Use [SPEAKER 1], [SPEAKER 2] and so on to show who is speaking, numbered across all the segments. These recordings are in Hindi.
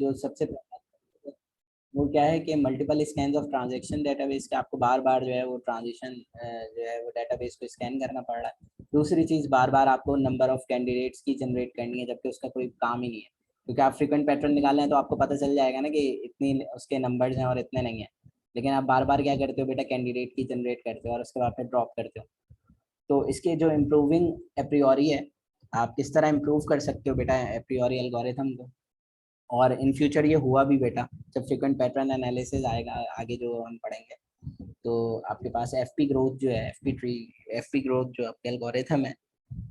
[SPEAKER 1] जो सबसे वो क्या है कि multiple scan of transaction database के आपको बार बार जो है वो ट्रांजिशन जो है वो डेटाबेस को स्कैन करना पड़ रहा है। दूसरी चीज़, बार बार आपको नंबर ऑफ कैंडिडेट्स की जनरेट करनी है, जबकि उसका कोई काम ही नहीं है। क्योंकि आप फ्रीक्वेंट पैटर्न निकालें तो आपको पता चल जाएगा ना कि इतनी उसके नंबर्स हैं और इतने नहीं है। लेकिन आप बार बार क्या करते हो बेटा, कैंडिडेट की जनरेट करते हो और उसके बाद फिर ड्रॉप करते हो। तो इसके जो इम्प्रूविंग एप्रियोरी है, आप किस तरह इम्प्रूव कर सकते हो बेटा एप्रियोरी एल्गोरिथम को। और इन फ्यूचर ये हुआ भी बेटा, जब फ्रीक्वेंट पैटर्न एनालिसिस आएगा आगे जो हम पढ़ेंगे, तो आपके पास एफपी ग्रोथ जो है, एफपी ट्री, एफपी ग्रोथ जो आपके एल्गोरिथम है,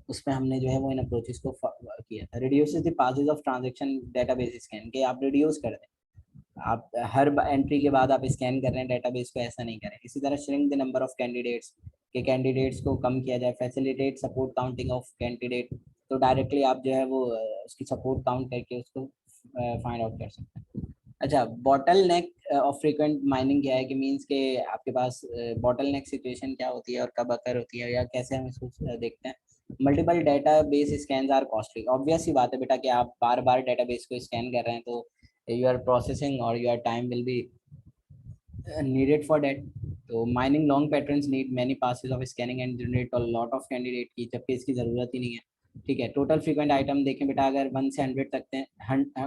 [SPEAKER 1] उसमें हमने जो है वो इन अप्रोचेस को किया था। Reduces the passes of transaction database scan के आप रिड्यूस कर दें। आप हर एंट्री के बाद आप स्कैन कर रहे हैं डेटाबेस को, ऐसा नहीं करें। इसी तरह shrink the number of candidates, के कैंडिडेट्स को कम किया जाए। Facilitate support counting of candidate, तो डायरेक्टली आप जो है वो उसकी सपोर्ट काउंट करके उसको फाइंड आउट कर सकते हैं। अच्छा, bottle neck of frequent mining क्या है कि मींस के आपके पास बॉटल नेक सिचुएशन क्या होती है और कब अकर होती है, या कैसे हम इसको देखते हैं। Multiple database scan are costly. Obvious सी बात है बेटा कि आप बार बार डेटाबेस को स्कैन कर रहे हैं, तो your processing or your time will be needed for that. तो mining long patterns need many passes of scanning and generate a lot of candidate की, जबकि इसकी ज़रूरत ही नहीं है। ठीक है, टोटल फ्रीक्वेंट आइटम देखें बेटा, अगर 1 से 100 तक हैं,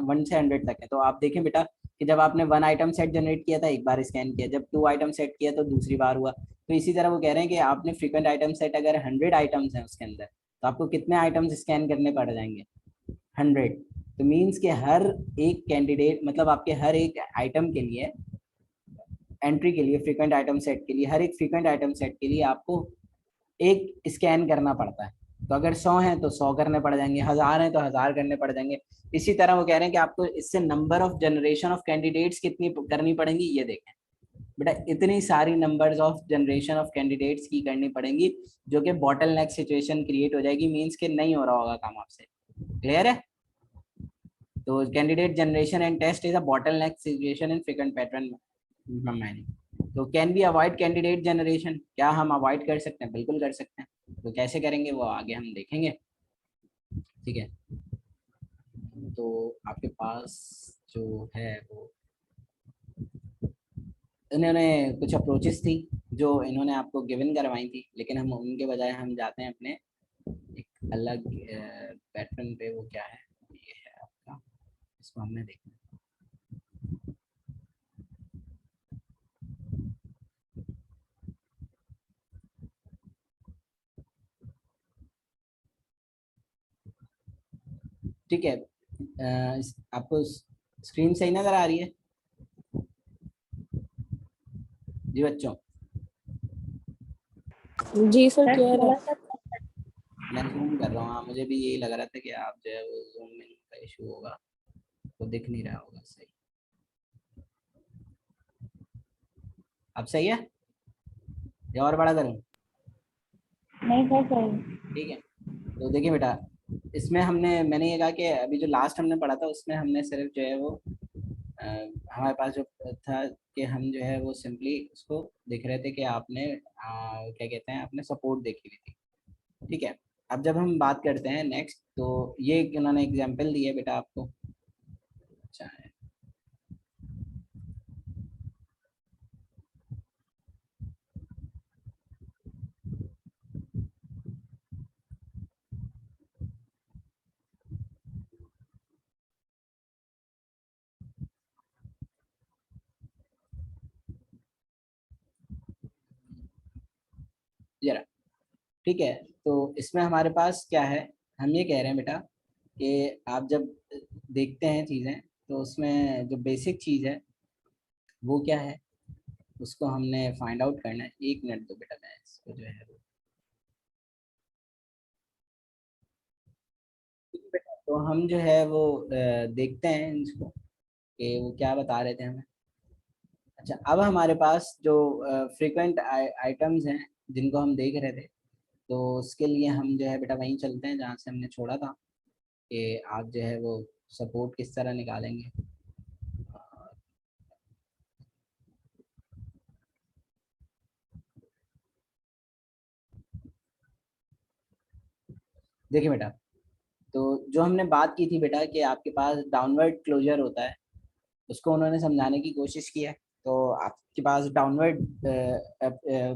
[SPEAKER 1] 1 से 100 तक है, तो आप देखें बेटा कि जब आपने 1 आइटम सेट जनरेट किया था एक बार स्कैन किया, जब 2 आइटम सेट किया तो दूसरी बार हुआ। तो इसी तरह वो कह रहे हैं कि आपने फ्रीक्वेंट आइटम सेट अगर 100 आइटम्स हैं उसके अंदर, तो आपको कितने आइटम्स स्कैन करने पड़ जाएंगे, 100। तो मीन्स के हर एक कैंडिडेट, मतलब आपके हर एक आइटम के लिए, एंट्री के लिए, फ्रीक्वेंट आइटम सेट के लिए, हर एक फ्रीक्वेंट आइटम सेट के लिए आपको एक स्कैन करना पड़ता है। तो अगर 100 हैं तो 100 करने पड़ जाएंगे, 1000 हैं तो 1000 करने पड़ जाएंगे। इसी तरह वो कह रहे हैं कि आपको इससे number of generation of candidates कितनी करनी पड़ेंगी, ये देखें बेटा, इतनी सारी numbers of generation of candidates की करनी पड़ेंगी, जो कि बॉटल नेक सिचुएशन क्रिएट हो जाएगी। मीन्स के नहीं हो रहा होगा काम आपसे। क्लियर है? तो candidate generation and test is a bottleneck situation in frequent pattern mining. तो can be avoid candidate generation, क्या हम अवॉइड कर सकते हैं? बिल्कुल कर सकते हैं। तो कैसे करेंगे वो आगे हम देखेंगे। ठीक है, तो आपके पास जो है वो, इन्होंने कुछ अप्रोचेस थी जो इन्होंने आपको गिवन करवाई थी, लेकिन हम उनके बजाय हम जाते हैं अपने एक अलग पैटर्न पे। वो क्या है, ये है आपका, इसको हमने देखना। ठीक है, आपको स्क्रीन सही नजर आ रही है जी बच्चों?
[SPEAKER 2] जी सर, क्लियर है।
[SPEAKER 1] मैं जूम कर रहा हूँ। हाँ, मुझे भी यही लग रहा था कि आप जो है वो जूम में का इशू होगा, तो दिख नहीं रहा होगा सही। अब सही है या और बड़ा करूँ?
[SPEAKER 2] नहीं सर, सही।
[SPEAKER 1] ठीक है, तो देखिए बेटा, इसमें मैंने ये कहा कि अभी जो लास्ट हमने पढ़ा था उसमें हमने सिर्फ जो है वो अ, हमारे पास जो था कि हम जो है वो सिंपली उसको देख रहे थे कि आपने क्या कहते हैं, आपने सपोर्ट देखी हुई थी। ठीक है, अब जब हम बात करते हैं नेक्स्ट, तो ये उन्होंने एग्जाम्पल दी है बेटा आपको। अच्छा है, जरा ठीक है। तो इसमें हमारे पास क्या है, हम ये कह रहे हैं बेटा कि आप जब देखते हैं चीज़ें, तो उसमें जो बेसिक चीज़ है वो क्या है, उसको हमने फाइंड आउट करना है। एक मिनट दो बेटा, मैं इसको जो है वो, ठीक है बेटा, तो हम जो है वो देखते हैं इसको कि वो क्या बता रहे थे हमें। अच्छा, अब हमारे पास जो फ्रीक्वेंट आइटम्स हैं जिनको हम देख रहे थे, तो उसके लिए हम जो है बेटा वहीं चलते हैं जहाँ से हमने छोड़ा था, कि आप जो है वो सपोर्ट किस तरह निकालेंगे। देखिए बेटा, तो जो हमने बात की थी बेटा कि आपके पास डाउनवर्ड क्लोजर होता है, उसको उन्होंने समझाने की कोशिश की है। तो आपके पास डाउनवर्ड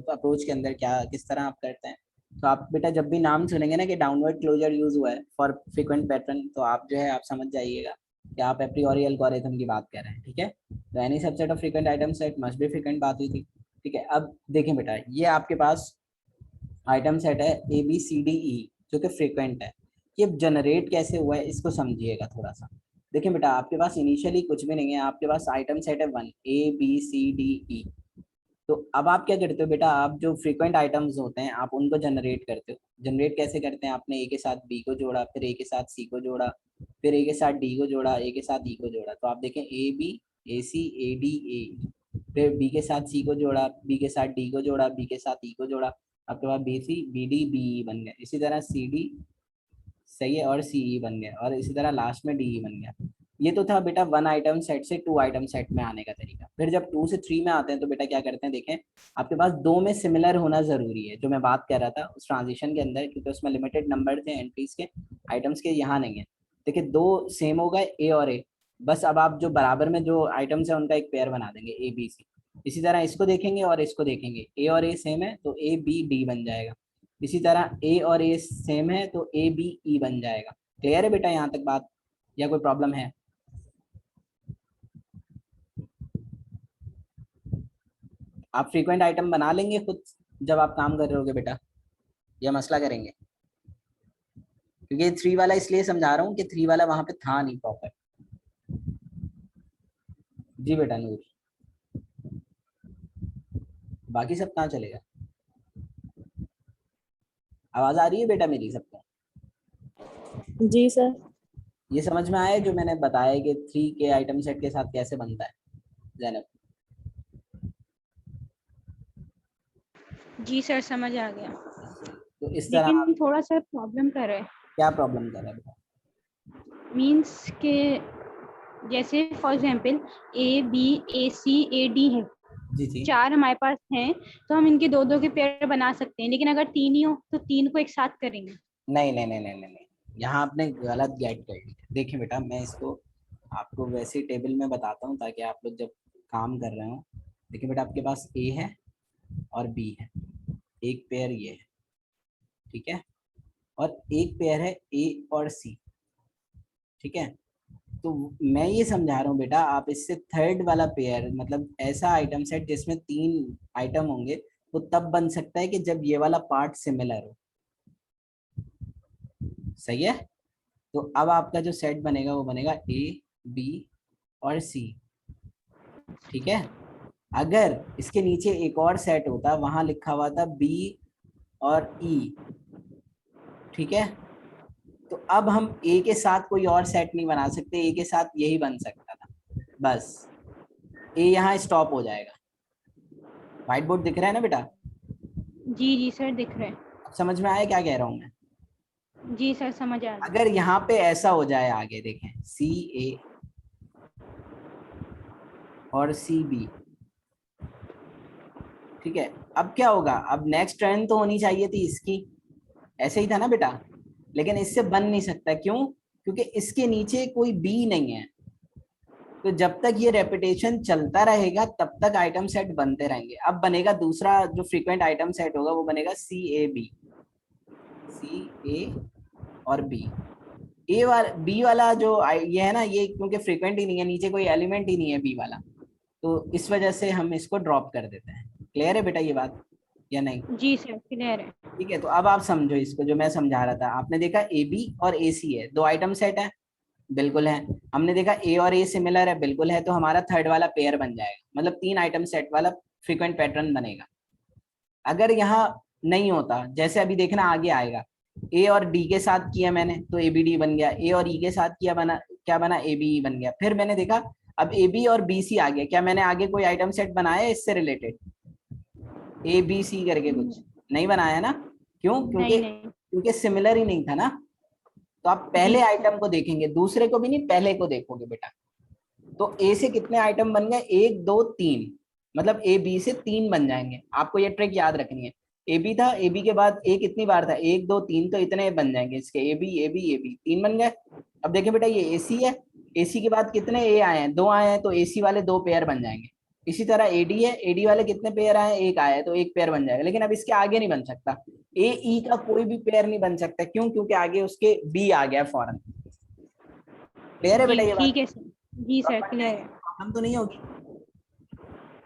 [SPEAKER 1] अप्रोच के अंदर क्या किस तरह आप करते हैं, तो आप बेटा जब भी नाम सुनेंगे ना कि डाउनवर्ड क्लोजर यूज हुआ है फॉर फ्रीक्वेंट पैटर्न, तो आप जो है आप समझ जाइएगा कि आप एप्रियोरी एल्गोरिथम की बात कर रहे हैं। ठीक है, तो any subset of frequent item set must be frequent बात हुई थी। ठीक है, अब देखें बेटा, ये आपके पास आइटम सेट है A B C D E जो कि फ्रीक्वेंट है। ये जनरेट कैसे हुआ है इसको समझिएगा थोड़ा सा। देखिए बेटा, आपके पास इनिशियली कुछ भी नहीं है, आपके पास आइटम सेट है 1 A B C D E. तो अब आप क्या करते हो बेटा, आप जो फ्रीक्वेंट आइटम्स होते हैं आप उनको जनरेट करते हो। जनरेट कैसे करते हैं, आपने ए के साथ बी को जोड़ा, फिर ए के साथ सी को जोड़ा, फिर ए के साथ डी को जोड़ा, ए के साथ ई को जोड़ा। तो आप देखें ए B A C A D A, फिर बी के साथ सी को जोड़ा, बी के साथ डी को जोड़ा, बी के साथ ई को जोड़ा, आपके पास B C B D B E बन गया। इसी तरह सी डी सही है और सी ई बन गया, और इसी तरह लास्ट में डी ई बन गया। ये तो था बेटा 1 आइटम सेट से 2 आइटम सेट में आने का तरीका। फिर जब 2 से 3 में आते हैं तो बेटा क्या करते हैं, देखें आपके पास 2 में सिमिलर होना जरूरी है, जो मैं बात कर रहा था उस ट्रांजिशन के अंदर, क्योंकि उसमें लिमिटेड नंबर थे एंट्रीज के, आइटम्स के, यहाँ नहीं है। देखिए 2 सेम हो गए ए और ए, बस अब आप जो बराबर में जो आइटम्स है उनका एक पेयर बना देंगे ए बी सी। इसी तरह इसको देखेंगे और इसको देखेंगे, ए और ए सेम है तो ए बी डी बन जाएगा। इसी तरह ए और ए सेम है तो ए बी ई बन जाएगा। क्लियर है बेटा यहाँ तक बात, या कोई प्रॉब्लम है? आप फ्रीक्वेंट आइटम बना लेंगे खुद जब आप काम कर रहे होगे बेटा, या मसला करेंगे? क्योंकि 3 वाला इसलिए समझा रहा हूँ कि 3 वाला वहां पे था नहीं प्रॉपर। जी बेटा नूर, बाकी सब कहाँ चलेगा? आवाज आ रही है बेटा मेरी सबको?
[SPEAKER 2] जी सर।
[SPEAKER 1] ये समझ में आया जो मैंने बताया कि 3 के आइटम सेट के साथ कैसे बनता है जैनब?
[SPEAKER 3] जी सर, समझ आ गया।
[SPEAKER 1] तो इस तरह
[SPEAKER 3] लेकिन थोड़ा सा प्रॉब्लम कर रहा है।
[SPEAKER 1] क्या प्रॉब्लम कर रहा है बेटा?
[SPEAKER 3] मीन्स के जैसे for example A B A C A D है,
[SPEAKER 1] जी जी
[SPEAKER 3] 4 हमारे पास हैं, तो हम इनके 2-2 के पेयर बना सकते हैं। लेकिन अगर 3 ही हो तो 3 को एक साथ करेंगे।
[SPEAKER 1] नहीं नहीं नहीं नहीं नहीं नहीं, यहाँ आपने गलत गेट कर लिया। देखिए बेटा, मैं इसको आपको वैसे टेबल में बताता हूँ ताकि आप लोग जब काम कर रहे हो। देखिए बेटा, आपके पास ए है और बी है, एक पेयर ये है, ठीक है, और एक पेयर है ए और सी, ठीक है। तो मैं ये समझा रहा हूँ बेटा, आप इससे थर्ड वाला पेयर, मतलब ऐसा आइटम सेट जिसमें 3 आइटम होंगे, वो तब बन सकता है कि जब ये वाला पार्ट सिमिलर हो। सही है? तो अब आपका जो सेट बनेगा वो बनेगा ए बी और सी, ठीक है। अगर इसके नीचे एक और सेट होता, वहां लिखा हुआ था बी और ई, ठीक है, तो अब हम ए के साथ कोई और सेट नहीं बना सकते, ए के साथ यही बन सकता था, बस ए यहाँ स्टॉप हो जाएगा। व्हाइट बोर्ड दिख रहा है ना बेटा?
[SPEAKER 3] जी जी सर, दिख रहे हैं।
[SPEAKER 1] अब समझ में आया क्या कह रहा हूँ मैं?
[SPEAKER 3] जी सर, समझ आ गया।
[SPEAKER 1] अगर यहाँ पे ऐसा हो जाए, आगे देखें सी ए और सी बी, ठीक है, अब क्या होगा, अब नेक्स्ट टर्न तो होनी चाहिए थी इसकी, ऐसे ही था ना बेटा, लेकिन इससे बन नहीं सकता। क्यों? क्योंकि इसके नीचे कोई बी नहीं है। तो जब तक ये रेपिटेशन चलता रहेगा तब तक आइटम सेट बनते रहेंगे। अब बनेगा दूसरा जो फ्रीक्वेंट आइटम सेट होगा, वो बनेगा सी ए बी, सी ए और बी। ए वाला बी वाला जो ये है ना, ये क्योंकि फ्रीक्वेंट ही नहीं है, नीचे कोई एलिमेंट ही नहीं है बी वाला, तो इस वजह से हम इसको ड्रॉप कर देते हैं। क्लियर है बेटा ये बात या नहीं?
[SPEAKER 3] जी सर, क्लियर है।
[SPEAKER 1] ठीक है, तो अब आप समझो इसको जो मैं समझा रहा था। आपने देखा ए बी और ए सी है, 2 आइटम सेट है, बिल्कुल है। हमने देखा ए और ए सिमिलर है, बिल्कुल है, तो हमारा थर्ड वाला पेयर बन जाएगा, मतलब 3 आइटम सेट वाला फ्रीक्वेंट पैटर्न बनेगा। अगर यहाँ नहीं होता, जैसे अभी देखना आगे आएगा, ए और डी के साथ किया मैंने तो ए बी डी बन गया, ए और ई के साथ किया बना, क्या बना, ए बी ई बन गया। फिर मैंने देखा अब ए बी और बी सी आ गया, क्या मैंने आगे कोई आइटम सेट बनाया इससे रिलेटेड, ए बी सी करके? कुछ नहीं बनाया ना। क्यों? क्योंकि
[SPEAKER 3] नहीं।
[SPEAKER 1] क्योंकि सिमिलर ही नहीं था ना। तो आप पहले आइटम को देखेंगे, दूसरे को भी नहीं, पहले को देखोगे बेटा। तो ए से कितने आइटम बन गए, 1 2 3, मतलब ए बी से 3 बन जाएंगे। आपको ये ट्रिक याद रखनी है। ए बी था, ए बी के बाद ए कितनी बार था, 1 2 3, तो इतने बन जाएंगे इसके, A B A B A B 3 बन गए। अब देखें बेटा, ये ए सी है, AC के बाद कितने A आए हैं, 2 आए हैं, तो AC वाले 2 पेयर बन जाएंगे। इसी तरह AD है, AD वाले कितने पेयर आए हैं, 1 आया है, तो 1 पेयर बन जाएगा। लेकिन अब इसके आगे नहीं बन सकता, AE का कोई भी पेयर नहीं बन सकता। क्यों? क्योंकि आगे उसके B आ गया फौरन। क्लियर है बेटा
[SPEAKER 3] जी
[SPEAKER 1] ये बात?
[SPEAKER 3] ठीक है सर। जी सर क्लियर है।
[SPEAKER 1] प्रॉब्लम तो नहीं होगी?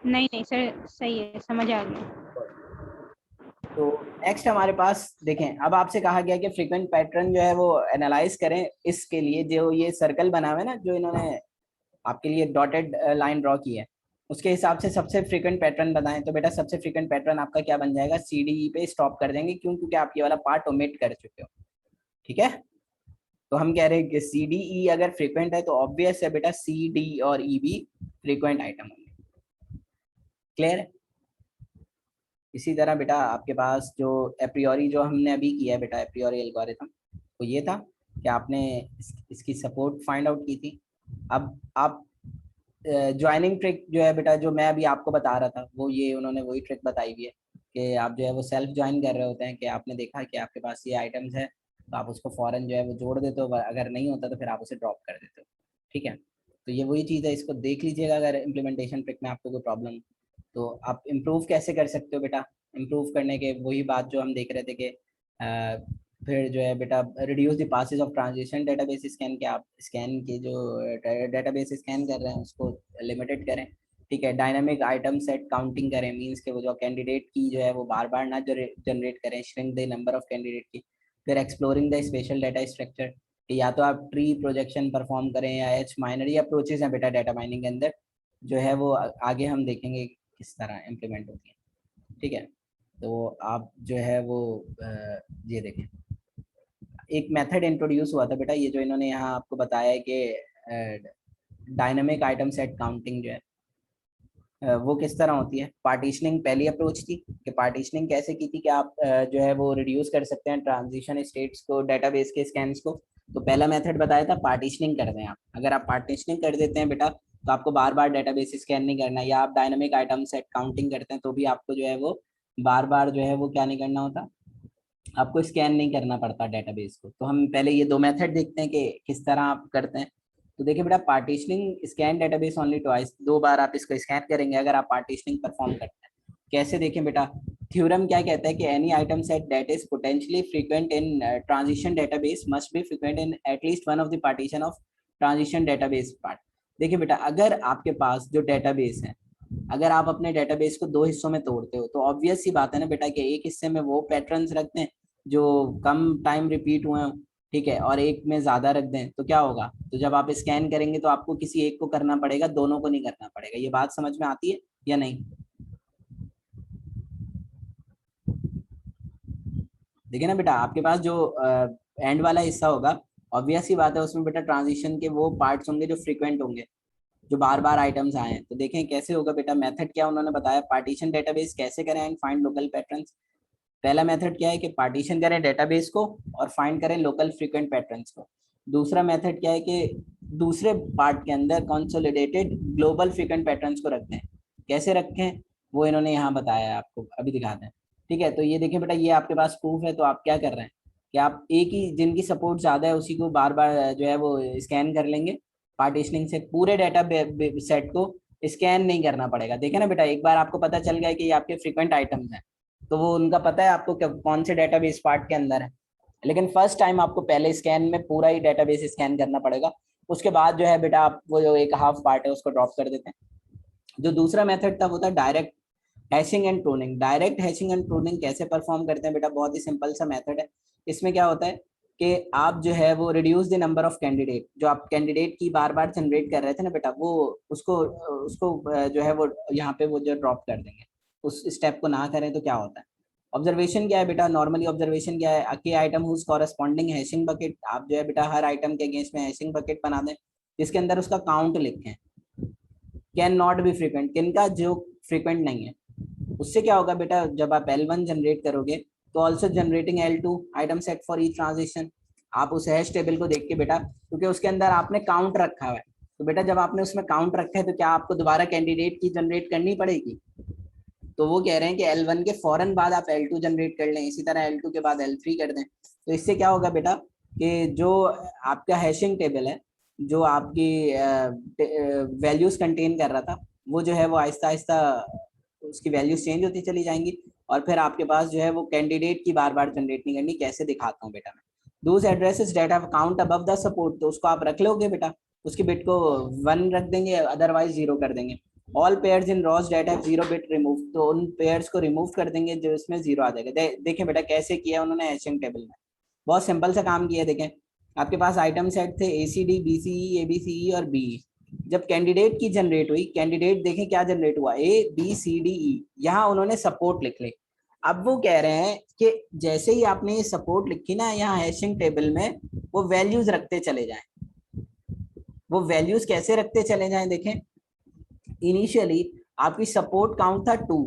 [SPEAKER 3] नहीं नहीं सर सही है, समझ आ गया।
[SPEAKER 1] तो नेक्स्ट हमारे पास देखें, अब आपसे कहा गया कि फ्रीक्वेंट पैटर्न जो है वो एनालाइज करें। इसके लिए जो ये सर्कल बना हुआ है ना, जो इन्होंने आपके लिए डॉटेड लाइन ड्रॉ की है, उसके हिसाब से सबसे फ्रीक्वेंट पैटर्न बताएं। तो बेटा सबसे फ्रीक्वेंट पैटर्न आपका क्या बन जाएगा, CDE पे स्टॉप कर देंगे। क्यों? क्योंकि आप ये वाला पार्ट ओमिट कर चुके हो। ठीक है, तो हम कह रहे हैं कि CDE अगर फ्रीक्वेंट है तो ऑब्वियस है बेटा CD और E भी फ्रीक्वेंट आइटम होंगे। क्लियर है? इसी तरह बेटा आपके पास जो एप्रियोरी जो हमने अभी किया है बेटा, एप्रियोरी एल्गोरिथम, तो ये था कि आपने इसकी सपोर्ट फाइंड आउट की थी। अब आप ज्वाइनिंग ट्रिक जो है बेटा, जो मैं अभी आपको बता रहा था, वो ये उन्होंने वही ट्रिक बताई हुई है कि आप जो है वो सेल्फ ज्वाइन कर रहे होते हैं कि आपने देखा कि आपके पास ये आइटम्स है, तो आप उसको फॉरन जो है वो जोड़ देते हो, अगर नहीं होता तो फिर आप उसे ड्रॉप कर देते हो। ठीक है, तो ये वही चीज़ है, इसको देख लीजिएगा अगर इम्प्लीमेंटेशन ट्रिक में आपको कोई प्रॉब्लम। तो आप इम्प्रूव कैसे कर सकते हो बेटा? इम्प्रूव करने के वही बात जो हम देख रहे थे कि फिर जो है बेटा reduce the passes of transition database scan के, आप स्कैन के जो डेटाबेस स्कैन कर रहे हैं उसको लिमिटेड करें। ठीक है, डायनामिक आइटम सेट काउंटिंग करें, मींस के वो जो कैंडिडेट की जो है वो बार बार ना जनरेट करें, shrink the number of candidate की। फिर exploring the special data structure, या तो आप ट्री प्रोजेक्शन परफॉर्म करें या एच माइनरी अप्रोचेज हैं बेटा डाटा माइनिंग के अंदर, जो है वो आगे हम देखेंगे किस तरह इम्प्लीमेंट होती है। ठीक है, तो आप जो है वो ये देखें, एक मेथड इंट्रोड्यूस हुआ था बेटा, ये जो इन्होंने यहाँ आपको बताया है कि डायनामिक आइटम सेट काउंटिंग जो है वो किस तरह होती है। पार्टीशनिंग पहली अप्रोच थी कि पार्टीशनिंग कैसे की थी कि आप जो है वो रिड्यूस कर सकते हैं ट्रांजिशन स्टेट्स को, डेटाबेस के स्कैन्स को। तो पहला मेथड बताया था पार्टीशनिंग कर दें आप। अगर आप पार्टीशनिंग कर देते हैं बेटा तो आपको बार बार डेटाबेस स्कैन नहीं करना, या आप डायनामिक आइटम सेट काउंटिंग करते हैं तो भी आपको जो है वो बार बार जो है वो क्या नहीं करना होता, आपको स्कैन नहीं करना पड़ता डेटाबेस को। तो हम पहले ये 2 मेथड देखते हैं कि किस तरह आप करते हैं। तो देखिए बेटा, partitioning scan database only twice, 2 बार आप इसको स्कैन करेंगे अगर आप पार्टीशनिंग परफॉर्म करते हैं। कैसे देखें बेटा, थ्योरम क्या कहता है कि any item set that is potentially frequent in transition database must be frequent in at least one of the partition of transition database part. देखिए बेटा, अगर आपके पास जो डेटाबेस है, अगर आप अपने डेटाबेस को 2 हिस्सों में तोड़ते हो तो ऑब्वियस सी बात है ना बेटा कि एक हिस्से में वो पैटर्न्स रखते हैं जो कम टाइम रिपीट हुए हों, ठीक है, और एक में ज्यादा रख दें तो क्या होगा, तो जब आप स्कैन करेंगे तो आपको किसी एक को करना पड़ेगा, दोनों को नहीं करना पड़ेगा। ये बात समझ में आती है या नहीं? देखिए ना बेटा, आपके पास जो एंड वाला हिस्सा होगा, ऑब्वियस ही बात है उसमें बेटा ट्रांजिशन के वो पार्ट्स होंगे जो फ्रीक्वेंट होंगे, जो बार बार आइटम्स आए हैं। तो देखें कैसे होगा बेटा, मेथड क्या उन्होंने बताया, पार्टीशन डेटाबेस कैसे करें एंड फाइंड लोकल पैटर्न्स। पहला मेथड क्या है कि पार्टीशन करें डेटाबेस को और फाइंड करें लोकल फ्रीक्वेंट पैटर्न्स को। दूसरा मेथड क्या है कि दूसरे पार्ट के अंदर कंसोलिडेटेड ग्लोबल फ्रीक्वेंट पैटर्न्स को रखते हैं। कैसे रखें वो इन्होंने यहाँ बताया है, आपको अभी दिखाते हैं। ठीक है, तो ये देखें बेटा, ये आपके पास प्रूफ है। तो आप क्या कर रहे हैं कि आप एक ही जिनकी सपोर्ट ज्यादा है उसी को बार बार जो है वो स्कैन कर लेंगे पार्टीशनिंग से, पूरे डाटा सेट को स्कैन नहीं करना पड़ेगा। देखे ना बेटा, एक बार आपको पता चल गया कि ये आपके फ्रीक्वेंट आइटम्स हैं तो वो उनका पता है आपको कौन से डेटाबेस पार्ट के अंदर है। लेकिन फर्स्ट टाइम आपको पहले स्कैन में पूरा ही डेटाबेस स्कैन करना पड़ेगा, उसके बाद जो है बेटा आप वो जो एक हाफ पार्ट है उसको ड्रॉप कर देते हैं। जो दूसरा मेथड था वो था direct hashing and pruning. Direct hashing and pruning कैसे परफॉर्म करते हैं बेटा, बहुत ही सिंपल सा मेथड है। इसमें क्या होता है कि आप जो है वो reduce the number of candidate, जो आप कैंडिडेट की बार बार जनरेट कर रहे थे ना बेटा, वो उसको उसको जो है वो यहाँ पे वो जो ड्रॉप कर देंगे, उस स्टेप को ना करें तो क्या होता है। ऑब्जर्वेशन क्या है बेटा, नॉर्मली ऑब्जर्वेशन क्या है, के item whose corresponding hashing bucket, आप जो है बेटा हर आइटम के अगेंस्ट में हैशिंग बकेट बना दें जिसके अंदर उसका काउंट लिखें। कैन नॉट बी फ्रीक्वेंट, किन का जो फ्रीक्वेंट नहीं है। उससे क्या होगा बेटा, जब आप L1 जनरेट करोगे तो also generating L2 item set for each transition. आप उस हैश टेबल को देख के बेटा, क्योंकि उसके अंदर आपने काउंट रखा हुआ है, तो बेटा जब आपने उसमें काउंट रखा है तो क्या आपको दोबारा कैंडिडेट की जनरेट करनी पड़ेगी। तो वो कह रहे हैं कि L1 के फौरन बाद आप L2 जनरेट कर लें, इसी तरह L2 के बाद L3 कर दें। तो इससे क्या होगा बेटा कि जो आपका हैशिंग टेबल है जो आपकी वैल्यूज कंटेन कर रहा था वो जो है वो आहिस्ता आहिस्ता उसकी वैल्यूज चेंज होती चली जाएंगी, और फिर आपके पास जो है वो कैंडिडेट की बार बार जनरेट नहीं करनी। कैसे दिखाता हूँ बेटा मैं, those addresses data count above the support, तो उसको आप रख लोगे बेटा, उसकी बिट को 1 रख देंगे, अदरवाइज 0 कर देंगे। All pairs in Ross data 0 bit remove, तो उन पेयर्स को रिमूव कर देंगे जो इसमें 0 आ जाएगा। देखें बेटा कैसे किया उन्होंने हैशिंग टेबल में, बहुत सिंपल सा काम किया। देखें आपके पास आइटम सेट थे ACD BCE ABCE और BE। जब कैंडिडेट की जनरेट हुई, कैंडिडेट देखें क्या जनरेट हुआ, ABCDE, यहाँ उन्होंने सपोर्ट लिख ली। अब वो कह रहे हैं कि जैसे ही आपने ये सपोर्ट लिखी ना यहाँ हैशिंग टेबल में, वो वैल्यूज रखते चले जाएं। वो वैल्यूज कैसे रखते चले जाएं, देखें इनिशियली आपकी सपोर्ट काउंट था 2,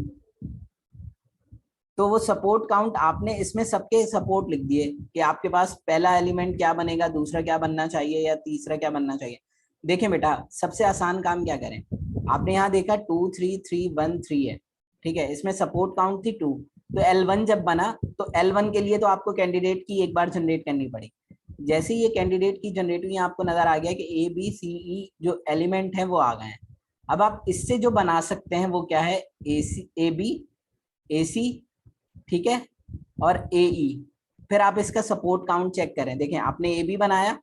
[SPEAKER 1] तो वो सपोर्ट काउंट आपने इसमें सबके सपोर्ट लिख दिए कि आपके पास पहला एलिमेंट क्या बनेगा, दूसरा क्या बनना चाहिए, या तीसरा क्या बनना चाहिए। देखें बेटा सबसे आसान काम क्या करें, आपने यहाँ देखा 2 3 3 1 3 है, ठीक है, इसमें सपोर्ट काउंट थी 2, तो L1 जब बना तो L1 के लिए तो आपको कैंडिडेट की एक बार जनरेट करनी पड़ी। जैसे ही ये कैंडिडेट की जनरेट हुई आपको नजर आ गया कि ABCE जो एलिमेंट है वो आ गए हैं। अब आप इससे जो बना सकते हैं वो क्या है, AB AC, ठीक है, और AE। फिर आप इसका सपोर्ट काउंट चेक करें, देखें आपने AB बनाया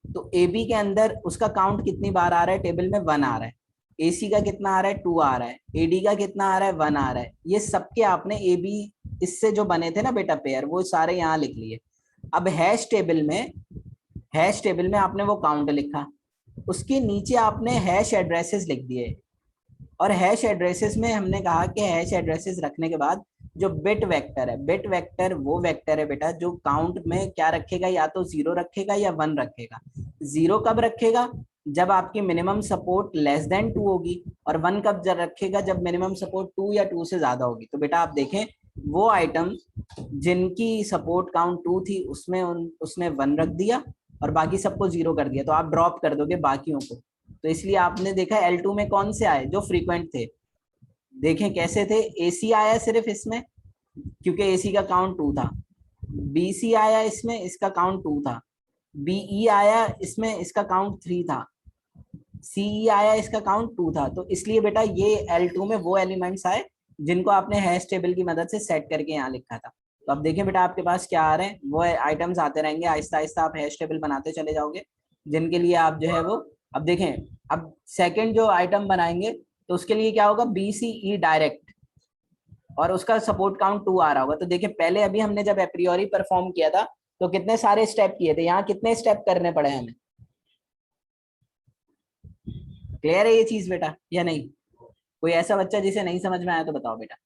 [SPEAKER 1] तो AB के अंदर उसका काउंट कितनी बार आ रहा है, टेबल में 1 आ रहा है। AC का कितना आ रहा है, 2 आ रहा है। AD का कितना आ रहा है, 1 आ रहा है। ये सबके आपने AB इससे जो बने थे ना बेटा पेयर, वो सारे यहाँ लिख लिए। अब हैश टेबल में आपने वो काउंट लिखा, उसके नीचे आपने हैश एड्रेसेस लिख दिए, और हैश एड्रेसेस में हमने कहा कि हैश एड्रेसेस रखने के बाद जो बिट वेक्टर है, बिट वेक्टर वो वेक्टर है बेटा जो काउंट में क्या रखेगा, या तो 0 रखेगा या 1 रखेगा। 0 कब रखेगा, जब आपकी मिनिमम सपोर्ट लेस देन 2 होगी, और 1 कब रखेगा, जब मिनिमम सपोर्ट 2 या 2 से ज्यादा होगी। तो बेटा आप देखें वो आइटम जिनकी सपोर्ट काउंट 2 थी उसमें उसने 1 रख दिया और बाकी सबको 0 कर दिया, तो आप ड्रॉप कर दोगे बाकियों को। तो इसलिए आपने देखा L2 में कौन से आए, जो फ्रीक्वेंट थे। देखें कैसे थे, AC आया सिर्फ इसमें क्योंकि AC का काउंट 2 था, BC आया इसमें, इसका काउंट 2 था, BE आया इसमें, इसका काउंट 3 था, CE आया, इसका काउंट 2 था। तो इसलिए बेटा ये L2 में वो एलिमेंट्स आए जिनको आपने हैश टेबल की मदद से सेट करके यहाँ लिखा था। तो अब देखें बेटा आपके पास क्या आ रहे हैं, वो आइटम्स आते रहेंगे, आहिस्ता आहिस्ता आप हैश टेबल बनाते चले जाओगे, जिनके लिए आप जो है वो, अब देखें अब सेकंड जो आइटम बनाएंगे तो उसके लिए क्या होगा, BCE डायरेक्ट, और उसका सपोर्ट काउंट 2 आ रहा होगा। तो देखिए पहले अभी हमने जब एप्रियोरी परफॉर्म किया था तो कितने सारे स्टेप किए थे, यहाँ कितने स्टेप करने पड़े हमें। क्लियर है ये चीज बेटा या नहीं? कोई ऐसा बच्चा जिसे नहीं समझ में आया तो बताओ बेटा।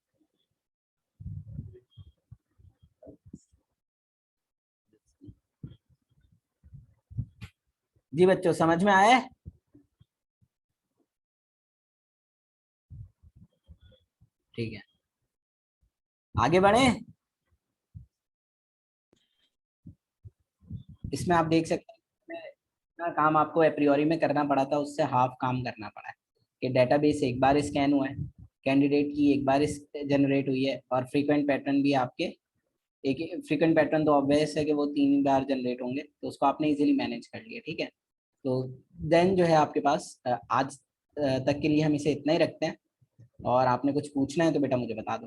[SPEAKER 1] जी बच्चों समझ में आया है? ठीक है आगे बढ़े। इसमें आप देख सकते हैं इतना काम आपको एप्रियोरी में करना पड़ा था, उससे हाफ काम करना पड़ा है कि डेटाबेस एक बार स्कैन हुआ है, कैंडिडेट की एक बार जनरेट हुई है, और फ्रीक्वेंट पैटर्न भी आपके एक फ्रीक्वेंट पैटर्न तो ऑब्वियस है कि वो 3 बार जनरेट होंगे, तो उसको आपने इजीली मैनेज कर लिया। ठीक है, तो देन जो है आपके पास आज तक के लिए हम इसे इतना ही रखते हैं, और आपने कुछ पूछना है तो बेटा मुझे बता दो।